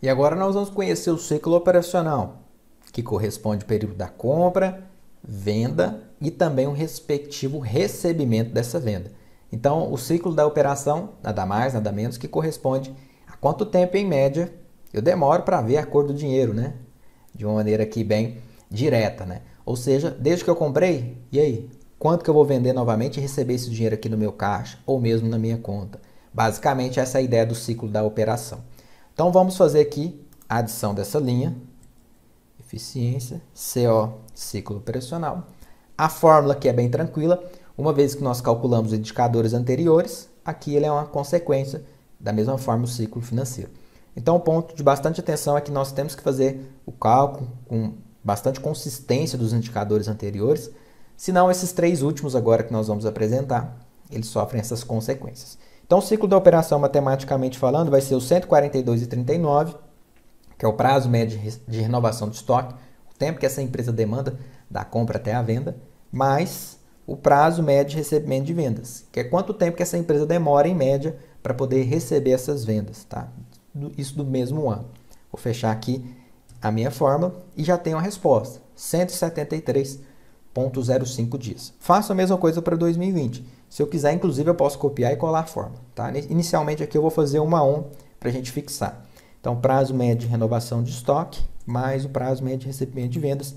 E agora nós vamos conhecer o ciclo operacional, que corresponde ao período da compra, venda e também o respectivo recebimento dessa venda. Então, o ciclo da operação, nada mais, nada menos, que corresponde a quanto tempo, em média, eu demoro para ver a cor do dinheiro, né? De uma maneira aqui bem direta, né? Ou seja, desde que eu comprei, e aí? Quanto que eu vou vender novamente e receber esse dinheiro aqui no meu caixa ou mesmo na minha conta? Basicamente, essa é a ideia do ciclo da operação. Então, vamos fazer aqui a adição dessa linha. Eficiência, CO, ciclo operacional. A fórmula aqui é bem tranquila. Uma vez que nós calculamos os indicadores anteriores, aqui ele é uma consequência da mesma forma o ciclo financeiro. Então, o ponto de bastante atenção é que nós temos que fazer o cálculo com bastante consistência dos indicadores anteriores, senão esses três últimos agora que nós vamos apresentar, eles sofrem essas consequências. Então, o ciclo da operação, matematicamente falando, vai ser o 142,39, que é o prazo médio de renovação de estoque, o tempo que essa empresa demanda da compra até a venda, mais o prazo médio de recebimento de vendas, que é quanto tempo que essa empresa demora, em média, para poder receber essas vendas, tá? Isso do mesmo ano. Vou fechar aqui a minha fórmula e já tenho a resposta, 173,05 dias. Faço a mesma coisa para 2020. Se eu quiser, inclusive, eu posso copiar e colar a fórmula, tá? Inicialmente aqui eu vou fazer uma on para a gente fixar. Então, prazo médio de renovação de estoque, mais o prazo médio de recebimento de vendas,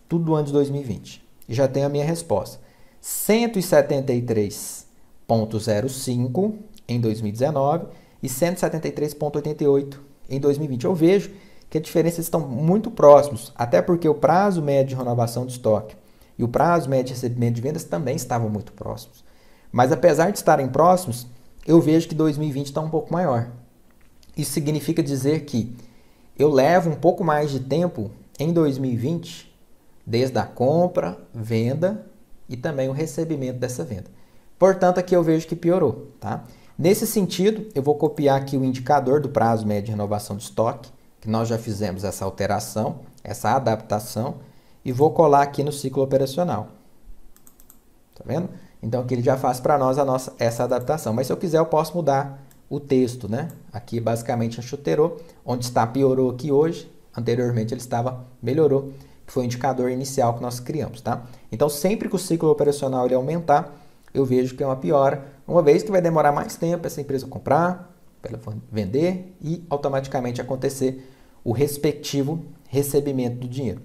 tudo do ano de 2020. E já tenho a minha resposta. 173,05 em 2019 e 173,88 em 2020. Eu vejo que as diferenças estão muito próximos, até porque o prazo médio de renovação de estoque e o prazo médio de recebimento de vendas também estavam muito próximos. Mas apesar de estarem próximos, eu vejo que 2020 está um pouco maior. Isso significa dizer que eu levo um pouco mais de tempo em 2020, desde a compra, venda e também o recebimento dessa venda. Portanto, aqui eu vejo que piorou, tá? Nesse sentido, eu vou copiar aqui o indicador do prazo médio de renovação de estoque, que nós já fizemos essa alteração, essa adaptação, e vou colar aqui no ciclo operacional. Tá vendo? Então, aqui ele já faz para nós essa adaptação. Mas se eu quiser, eu posso mudar o texto, né? Aqui, basicamente, achuterou. Onde está, piorou aqui hoje. Anteriormente, ele estava, melhorou, que foi o indicador inicial que nós criamos, tá? Então, sempre que o ciclo operacional ele aumentar, eu vejo que é uma piora, uma vez que vai demorar mais tempo essa empresa comprar, para ela vender e automaticamente acontecer o respectivo recebimento do dinheiro.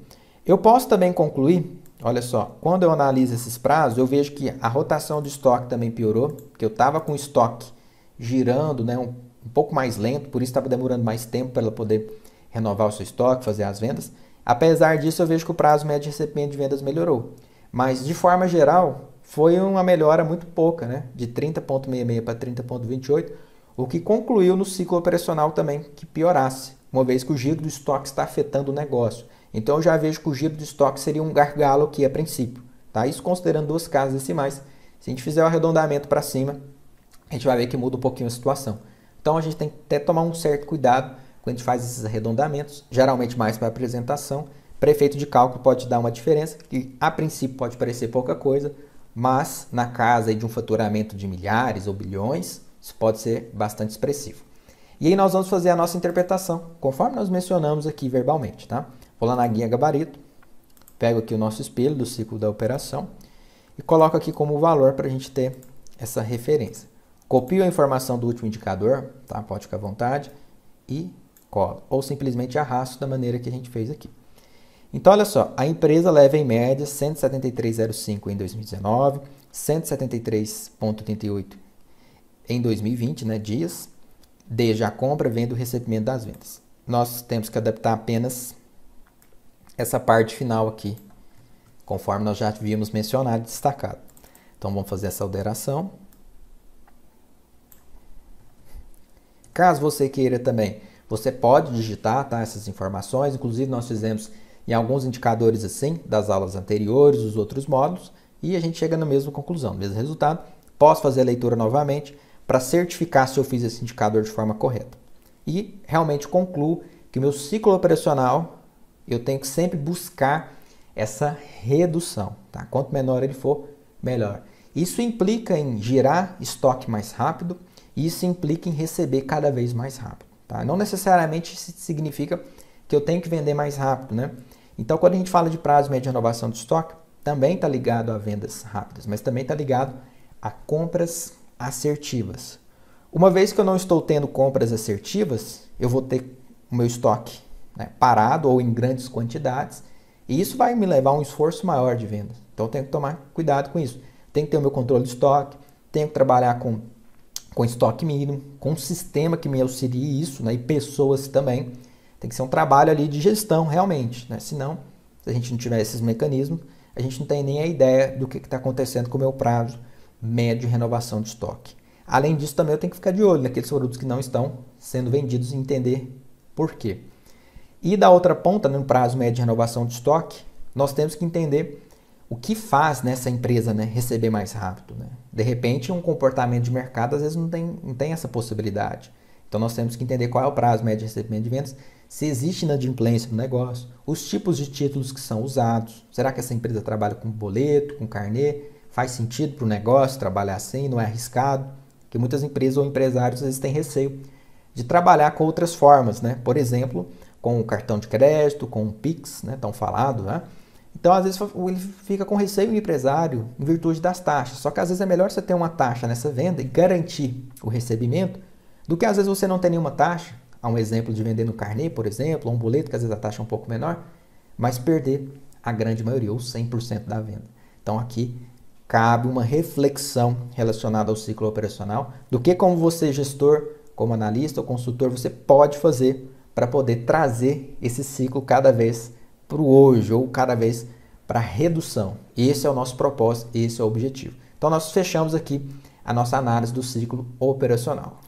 Eu posso também concluir, olha só, quando eu analiso esses prazos, eu vejo que a rotação de estoque também piorou, porque eu estava com o estoque girando, né, um pouco mais lento, por isso estava demorando mais tempo para ela poder renovar o seu estoque, fazer as vendas. Apesar disso, eu vejo que o prazo médio de recebimento de vendas melhorou. Mas, de forma geral, foi uma melhora muito pouca, né, de 30,66 para 30,28, o que concluiu no ciclo operacional também que piorasse, uma vez que o giro do estoque está afetando o negócio. Então, eu já vejo que o giro do estoque seria um gargalo aqui a princípio, tá? Isso considerando duas casas decimais. Se a gente fizer o arredondamento para cima, a gente vai ver que muda um pouquinho a situação. Então, a gente tem que até tomar um certo cuidado quando a gente faz esses arredondamentos, geralmente mais para apresentação. Para efeito de cálculo pode dar uma diferença, que a princípio pode parecer pouca coisa, mas na casa de um faturamento de milhares ou bilhões, isso pode ser bastante expressivo. E aí nós vamos fazer a nossa interpretação, conforme nós mencionamos aqui verbalmente, tá? Vou lá na guia gabarito, pego aqui o nosso espelho do ciclo da operação e coloco aqui como valor para a gente ter essa referência. Copio a informação do último indicador, tá? Pode ficar à vontade, e colo. Ou simplesmente arrasto da maneira que a gente fez aqui. Então, olha só, a empresa leva em média 173,05 em 2019, 173,88 em 2020, né, dias, desde a compra, venda e o recebimento das vendas. Nós temos que adaptar apenas essa parte final aqui, conforme nós já havíamos mencionado e destacado. Então, vamos fazer essa alteração. Caso você queira também, você pode digitar, tá, essas informações. Inclusive, nós fizemos em alguns indicadores assim, das aulas anteriores, os outros módulos, e a gente chega na mesma conclusão, no mesmo resultado. Posso fazer a leitura novamente para certificar se eu fiz esse indicador de forma correta. E realmente concluo que o meu ciclo operacional, eu tenho que sempre buscar essa redução, tá? Quanto menor ele for, melhor. Isso implica em girar estoque mais rápido, e isso implica em receber cada vez mais rápido. Tá? Não necessariamente significa que eu tenho que vender mais rápido, né? Então, quando a gente fala de prazo médio de renovação de estoque, também está ligado a vendas rápidas, mas também está ligado a compras assertivas. Uma vez que eu não estou tendo compras assertivas, eu vou ter o meu estoque, né, parado ou em grandes quantidades, e isso vai me levar a um esforço maior de vendas. Então, eu tenho que tomar cuidado com isso. Tenho que ter o meu controle de estoque, tenho que trabalhar com estoque mínimo, com um sistema que me auxilie isso, né, e pessoas também. Tem que ser um trabalho ali de gestão, realmente, né? Senão, se a gente não tiver esses mecanismos, a gente não tem nem a ideia do que está acontecendo com o meu prazo médio de renovação de estoque. Além disso, também eu tenho que ficar de olho naqueles produtos que não estão sendo vendidos e entender por quê. E da outra ponta, no prazo médio de renovação de estoque, nós temos que entender o que faz nessa empresa, né, receber mais rápido. Né? De repente, um comportamento de mercado às vezes não tem essa possibilidade. Então, nós temos que entender qual é o prazo médio de recebimento de vendas, se existe inadimplência no negócio, os tipos de títulos que são usados. Será que essa empresa trabalha com boleto, com carnê? Faz sentido para o negócio trabalhar assim? Não é arriscado? Porque muitas empresas ou empresários às vezes têm receio de trabalhar com outras formas, né? Por exemplo, com o cartão de crédito, com o Pix, né? Tão falado, né? Então, às vezes, ele fica com receio, o empresário, em virtude das taxas. Só que, às vezes, é melhor você ter uma taxa nessa venda e garantir o recebimento do que, às vezes, você não ter nenhuma taxa. Há um exemplo de vender no carnê, por exemplo, ou um boleto, que às vezes a taxa é um pouco menor, mas perder a grande maioria, ou 100% da venda. Então, aqui cabe uma reflexão relacionada ao ciclo operacional do que, como você, gestor, como analista ou consultor, você pode fazer para poder trazer esse ciclo cada vez para o hoje ou cada vez para redução. Esse é o nosso propósito, esse é o objetivo. Então, nós fechamos aqui a nossa análise do ciclo operacional.